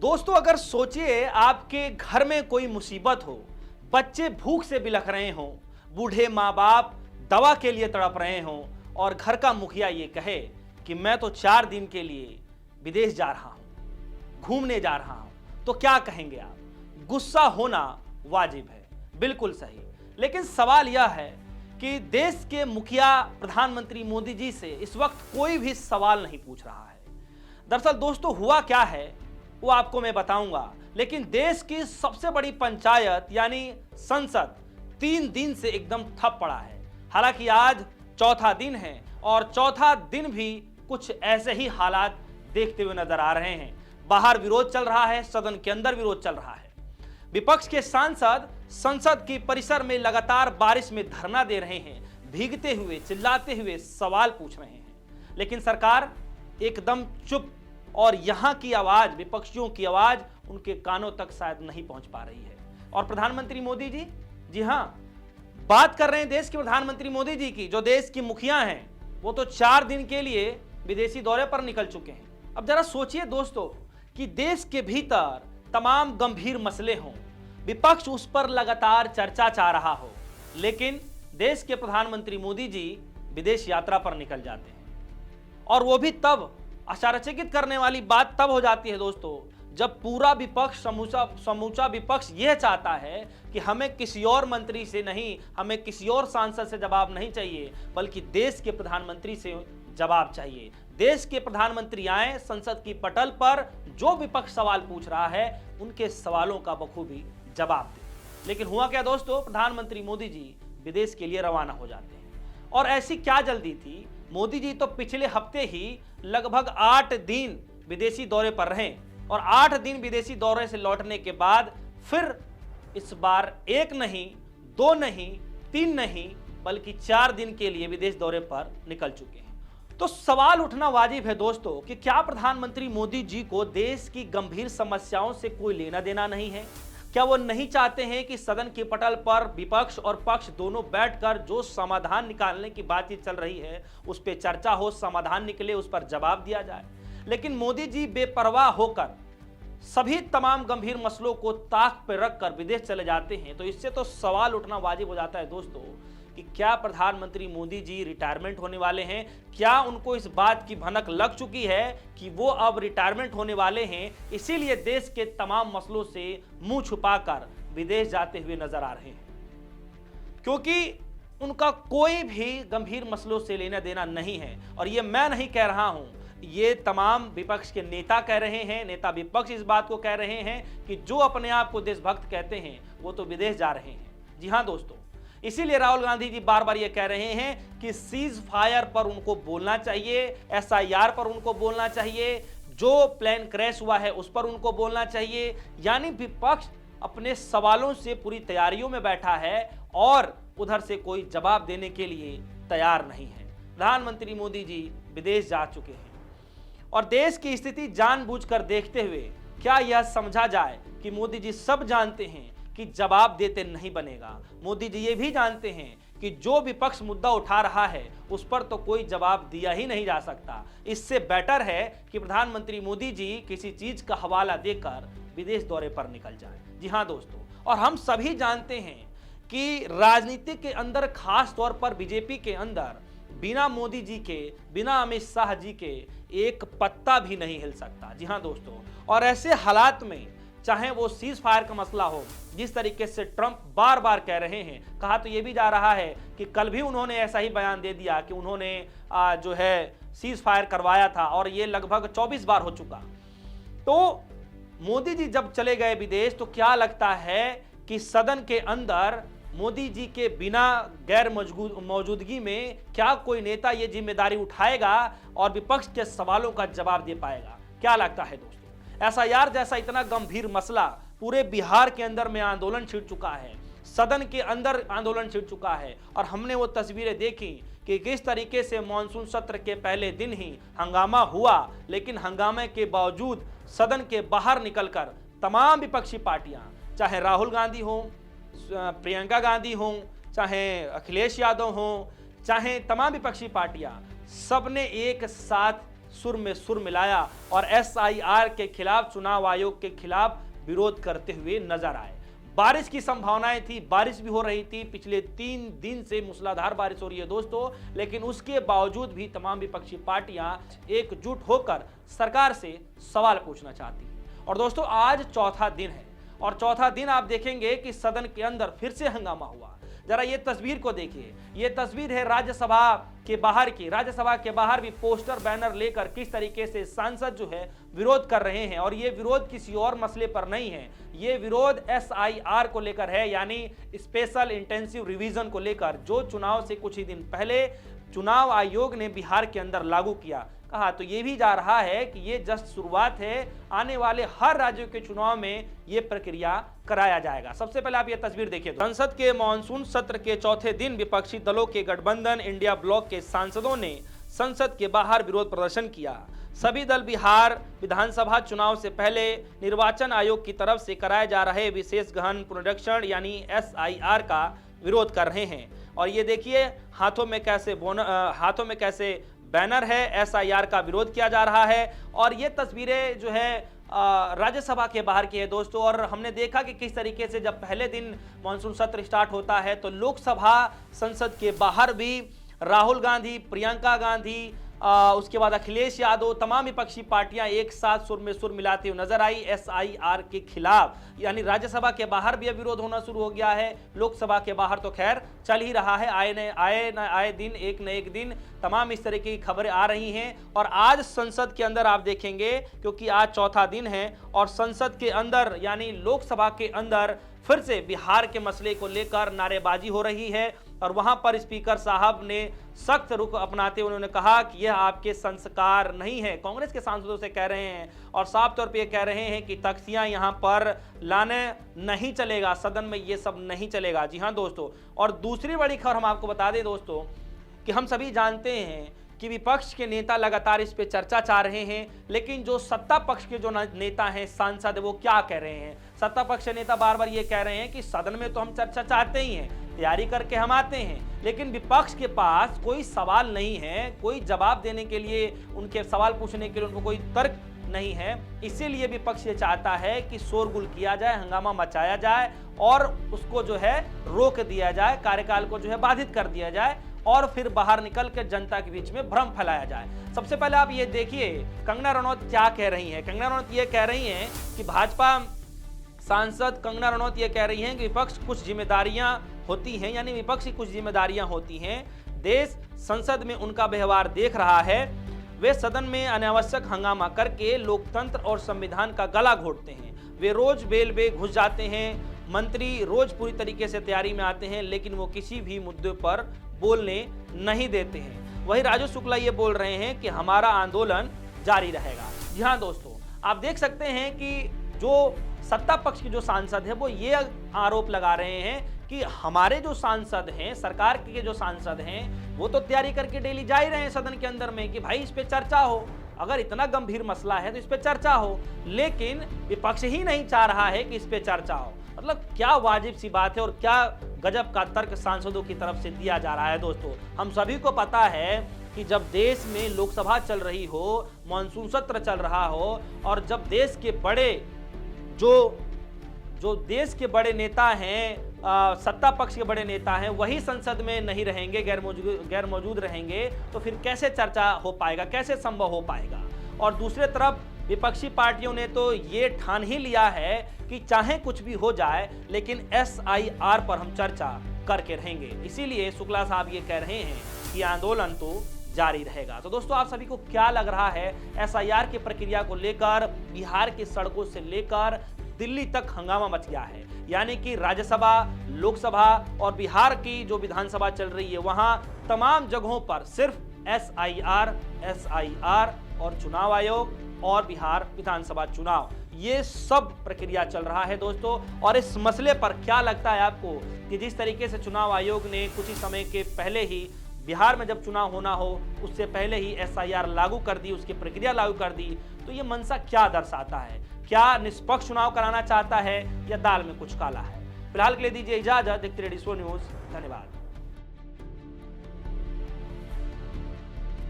दोस्तों, अगर सोचिए आपके घर में कोई मुसीबत हो, बच्चे भूख से बिलख रहे हों, बूढ़े माँ बाप दवा के लिए तड़प रहे हों और घर का मुखिया ये कहे कि मैं तो 4 दिन के लिए विदेश जा रहा हूं, घूमने जा रहा हूं, तो क्या कहेंगे आप? गुस्सा होना वाजिब है, बिल्कुल सही। लेकिन सवाल यह है कि देश के मुखिया प्रधानमंत्री मोदी जी से इस वक्त कोई भी सवाल नहीं पूछ रहा है। दरअसल दोस्तों, हुआ क्या है वो आपको मैं बताऊंगा, लेकिन देश की सबसे बड़ी पंचायत यानी संसद 3 दिन से एकदम ठप पड़ा है। हालांकि आज चौथा दिन है और चौथा दिन भी कुछ ऐसे ही हालात देखते हुए नजर आ रहे हैं। बाहर विरोध चल रहा है, सदन के अंदर विरोध चल रहा है। विपक्ष के सांसद संसद की परिसर में लगातार बारिश में धरना दे रहे हैं, भीगते हुए, चिल्लाते हुए सवाल पूछ रहे हैं, लेकिन सरकार एकदम चुप और यहां की आवाज, विपक्षियों की आवाज उनके कानों तक शायद नहीं पहुंच पा रही है। और प्रधानमंत्री मोदी जी, जी हां, बात कर रहे हैं देश के प्रधानमंत्री मोदी जी की, जो देश की मुखिया हैं, वो तो 4 दिन के लिए विदेशी दौरे पर निकल चुके हैं। अब जरा सोचिए दोस्तों कि देश के भीतर तमाम गंभीर मसले हों, विपक्ष उस पर लगातार चर्चा चाह रहा हो, लेकिन देश के प्रधानमंत्री मोदी जी विदेश यात्रा पर निकल जाते हैं। और वो भी तब, आश्चर्यचकित करने वाली बात तब हो जाती है दोस्तों, जब पूरा विपक्ष, समूचा विपक्ष यह चाहता है कि हमें किसी और मंत्री से नहीं, हमें किसी और सांसद से जवाब नहीं चाहिए, बल्कि देश के प्रधानमंत्री से जवाब चाहिए। देश के प्रधानमंत्री आए, संसद की पटल पर जो विपक्ष सवाल पूछ रहा है उनके सवालों का बखूबी जवाब दे। लेकिन हुआ क्या दोस्तों, प्रधानमंत्री मोदी जी विदेश के लिए रवाना हो जाते हैं। और ऐसी क्या जल्दी थी? मोदी जी तो पिछले हफ्ते ही लगभग 8 दिन विदेशी दौरे पर रहे और 8 दिन विदेशी दौरे से लौटने के बाद फिर इस बार 1 नहीं, 2 नहीं, 3 नहीं, बल्कि 4 दिन के लिए विदेश दौरे पर निकल चुके हैं। तो सवाल उठना वाजिब है दोस्तों कि क्या प्रधानमंत्री मोदी जी को देश की गंभीर समस्याओं से कोई लेना देना नहीं है? क्या वो नहीं चाहते हैं कि सदन के पटल पर विपक्ष और पक्ष दोनों बैठकर जो समाधान निकालने की बातचीत चल रही है उस पर चर्चा हो, समाधान निकले, उस पर जवाब दिया जाए? लेकिन मोदी जी बेपरवाह होकर सभी तमाम गंभीर मसलों को ताक पर रखकर विदेश चले जाते हैं। तो इससे तो सवाल उठना वाजिब हो जाता है दोस्तों कि क्या प्रधानमंत्री मोदी जी रिटायरमेंट होने वाले हैं? क्या उनको इस बात की भनक लग चुकी है कि वो अब रिटायरमेंट होने वाले हैं, इसीलिए देश के तमाम मसलों से मुंह छुपाकर विदेश जाते हुए नजर आ रहे हैं? क्योंकि उनका कोई भी गंभीर मसलों से लेना देना नहीं है। और ये मैं नहीं कह रहा हूं, ये तमाम विपक्ष के नेता कह रहे हैं, नेता विपक्ष इस बात को कह रहे हैं कि जो अपने आप को देशभक्त कहते हैं वो तो विदेश जा रहे हैं। जी हां दोस्तों, इसीलिए राहुल गांधी जी बार बार ये कह रहे हैं कि सीज फायर पर उनको बोलना चाहिए, SIR पर उनको बोलना चाहिए, जो प्लेन क्रैश हुआ है उस पर उनको बोलना चाहिए। यानी विपक्ष अपने सवालों से पूरी तैयारियों में बैठा है और उधर से कोई जवाब देने के लिए तैयार नहीं है। प्रधानमंत्री मोदी जी विदेश जा चुके हैं और देश की स्थिति जानबूझकर देखते हुए क्या यह समझा जाए कि मोदी जी सब जानते हैं कि जवाब देते नहीं बनेगा? मोदी जी ये भी जानते हैं कि जो विपक्ष मुद्दा उठा रहा है उस पर तो कोई जवाब दिया ही नहीं जा सकता। इससे बेटर है कि प्रधानमंत्री मोदी जी किसी चीज का हवाला देकर विदेश दौरे पर निकल जाए। जी हां दोस्तों, और हम सभी जानते हैं कि राजनीति के अंदर, खास तौर पर बीजेपी के अंदर, बिना मोदी जी के, बिना अमित शाह जी के एक पत्ता भी नहीं हिल सकता। जी हां दोस्तों, और ऐसे हालात में चाहे वो सीज फायर का मसला हो, जिस तरीके से ट्रंप बार बार कह रहे हैं, कहा तो ये भी जा रहा है कि कल भी उन्होंने ऐसा ही बयान दे दिया कि उन्होंने जो है सीज फायर करवाया था और ये लगभग 24 बार हो चुका। तो मोदी जी जब चले गए विदेश तो क्या लगता है कि सदन के अंदर मोदी जी के बिना गैर मौजूदगी में क्या कोई नेता ये जिम्मेदारी उठाएगा और विपक्ष के सवालों का जवाब दे पाएगा? क्या लगता है दोस्तों? SIR जैसा इतना गंभीर मसला पूरे बिहार के अंदर में आंदोलन छिड़ चुका है, सदन के अंदर आंदोलन छिड़ चुका है और हमने वो तस्वीरें देखी कि किस तरीके से मानसून सत्र के पहले दिन ही हंगामा हुआ, लेकिन हंगामे के बावजूद सदन के बाहर निकलकर तमाम विपक्षी पार्टियां, चाहे राहुल गांधी हो, प्रियंका गांधी हों, चाहे अखिलेश यादव हों, चाहे तमाम विपक्षी पार्टियां, सबने एक साथ सुर में सुर मिलाया और SIR के खिलाफ, चुनाव आयोग के खिलाफ विरोध करते हुए नजर आए। बारिश की संभावनाएं थी, बारिश भी हो रही थी, पिछले 3 दिन से मूसलाधार बारिश हो रही है दोस्तों, लेकिन उसके बावजूद भी तमाम विपक्षी पार्टियां एकजुट होकर सरकार से सवाल पूछना चाहती हैं। और दोस्तों आज चौथा दिन है और चौथा दिन आप देखेंगे कि सदन के अंदर फिर से हंगामा हुआ। जरा ये तस्वीर को देखिए, ये तस्वीर है राज्यसभा के बाहर की। राज्यसभा के बाहर भी पोस्टर बैनर लेकर किस तरीके से सांसद जो है विरोध कर रहे हैं, और ये विरोध किसी और मसले पर नहीं है, ये विरोध SIR को लेकर है, यानी स्पेशल इंटेंसिव रिवीजन को लेकर, जो चुनाव से कुछ ही दिन पहले चुनाव आयोग ने बिहार के अंदर लागू किया। कहा तो ये भी जा रहा है कि ये जस्ट शुरुआत है, आने वाले हर राज्यों के चुनाव में ये प्रक्रिया कराया जाएगा। सबसे पहले आप ये तस्वीर देखिए। संसद के मॉनसून सत्र के चौथे दिन विपक्षी दलों के गठबंधन इंडिया ब्लॉक के सांसदों ने संसद के बाहर विरोध प्रदर्शन किया। सभी दल बिहार विधानसभा चुनाव से पहले निर्वाचन आयोग की तरफ से कराए जा रहे विशेष गहन पुनरीक्षण यानी SIR का विरोध कर रहे हैं। और ये देखिए हाथों में कैसे बैनर है, SIR का विरोध किया जा रहा है। और ये तस्वीरें जो है राज्यसभा के बाहर की है दोस्तों। और हमने देखा कि किस तरीके से जब पहले दिन मानसून सत्र स्टार्ट होता है तो लोकसभा संसद के बाहर भी राहुल गांधी, प्रियंका गांधी, उसके बाद अखिलेश यादव, तमाम विपक्षी पार्टियां एक साथ सुर में सुर मिलाती हुई नजर आई SIR के खिलाफ। यानी राज्यसभा के बाहर भी अब विरोध होना शुरू हो गया है, लोकसभा के बाहर तो खैर चल ही रहा है, आए दिन एक न एक दिन तमाम इस तरह की खबरें आ रही हैं। और आज संसद के अंदर आप देखेंगे, क्योंकि आज चौथा दिन है और संसद के अंदर यानी लोकसभा के अंदर फिर से बिहार के मसले को लेकर नारेबाजी हो रही है। और वहां पर स्पीकर साहब ने सख्त रुख अपनाते उन्होंने कहा कि यह आपके संस्कार नहीं है। कांग्रेस के सांसदों से कह रहे हैं और साफ तौर पे ये कह रहे हैं कि तख्तियां यहां पर लाने नहीं चलेगा, सदन में ये सब नहीं चलेगा। जी हां दोस्तों, और दूसरी बड़ी खबर हम आपको बता दें दोस्तों कि हम सभी जानते हैं कि विपक्ष के नेता लगातार इस पे चर्चा चाह रहे हैं, लेकिन जो सत्ता पक्ष के जो नेता हैं, सांसद, वो क्या कह रहे हैं। सत्ता पक्ष के नेता बार बार ये कह रहे हैं कि सदन में तो हम चर्चा चाहते ही हैं, तैयारी करके हम आते हैं, लेकिन विपक्ष के पास कोई सवाल नहीं है, कोई जवाब देने के लिए, उनके सवाल पूछने के लिए उनको कोई तर्क नहीं है। इसीलिए विपक्ष ये चाहता है कि शोरगुल किया जाए, हंगामा मचाया जाए और उसको जो है रोक दिया जाए, कार्यकाल को जो है बाधित कर दिया जाए और फिर बाहर निकल कर जनता के बीच में भ्रम फैलाया जाए। सबसे पहले आप ये देखिए कंगना रनौत क्या कह रही हैं। कंगना रनौत ये कह रही हैं कि भाजपा सांसद कंगना रनौत ये कह रही हैं कि विपक्ष कुछ जिम्मेदारियां होती हैं, यानी विपक्ष की कुछ जिम्मेदारियां होती हैं, देश संसद में उनका व्यवहार देख रहा है, वे सदन में अनावश्यक हंगामा करके लोकतंत्र और संविधान का गला घोटते हैं, वे रोज बेल में घुस जाते हैं, मंत्री रोज पूरी तरीके से तैयारी में आते हैं, लेकिन वो किसी भी मुद्दे पर बोलने नहीं देते हैं। वही राजू शुक्ला ये बोल रहे हैं कि हमारा आंदोलन जारी रहेगा। जी हाँ दोस्तों, आप देख सकते हैं कि जो सत्ता पक्ष के जो सांसद है वो ये आरोप लगा रहे हैं कि हमारे जो सांसद हैं, सरकार के जो सांसद हैं, वो तो तैयारी करके डेली जा ही रहे हैं सदन के अंदर में कि भाई इस पे चर्चा हो, अगर इतना गंभीर मसला है तो इस पे चर्चा हो, लेकिन विपक्ष ही नहीं चाह रहा है कि इस पे चर्चा हो। मतलब क्या वाजिब सी बात है और क्या गजब का तर्क सांसदों की तरफ से दिया जा रहा है। दोस्तों हम सभी को पता है कि जब देश में लोकसभा चल रही हो, मानसून सत्र चल रहा हो और जब देश के बड़े जो देश के बड़े नेता हैं, सत्ता पक्ष के बड़े नेता हैं, वही संसद में नहीं रहेंगे, गैर मौजूद रहेंगे, तो फिर कैसे चर्चा हो पाएगा, कैसे संभव हो पाएगा। और दूसरे तरफ विपक्षी पार्टियों ने तो ये ठान ही लिया है कि चाहे कुछ भी हो जाए लेकिन SIR पर हम चर्चा करके रहेंगे। इसीलिए शुक्ला साहब ये कह रहे हैं कि आंदोलन तो जारी रहेगा। तो दोस्तों आप सभी को क्या लग रहा है SIR की प्रक्रिया को लेकर? बिहार की सड़कों से लेकर दिल्ली तक हंगामा मच गया है, यानी कि राज्यसभा, लोकसभा और बिहार की जो विधानसभा चल रही है वहां तमाम जगहों पर सिर्फ SIR और चुनाव आयोग और बिहार विधानसभा चुनाव, ये सब प्रक्रिया चल रहा है दोस्तों। और इस मसले पर क्या लगता है आपको कि जिस तरीके से चुनाव आयोग ने कुछ ही समय के पहले ही बिहार में जब चुनाव होना हो उससे पहले ही SIR लागू कर दी, उसकी प्रक्रिया लागू कर दी, तो ये मंशा क्या दर्शाता है? क्या निष्पक्ष चुनाव कराना चाहता है या दाल में कुछ काला है? फिलहाल के लिए दीजिए इजाजत। देखते रहिए डिस्को न्यूज। धन्यवाद।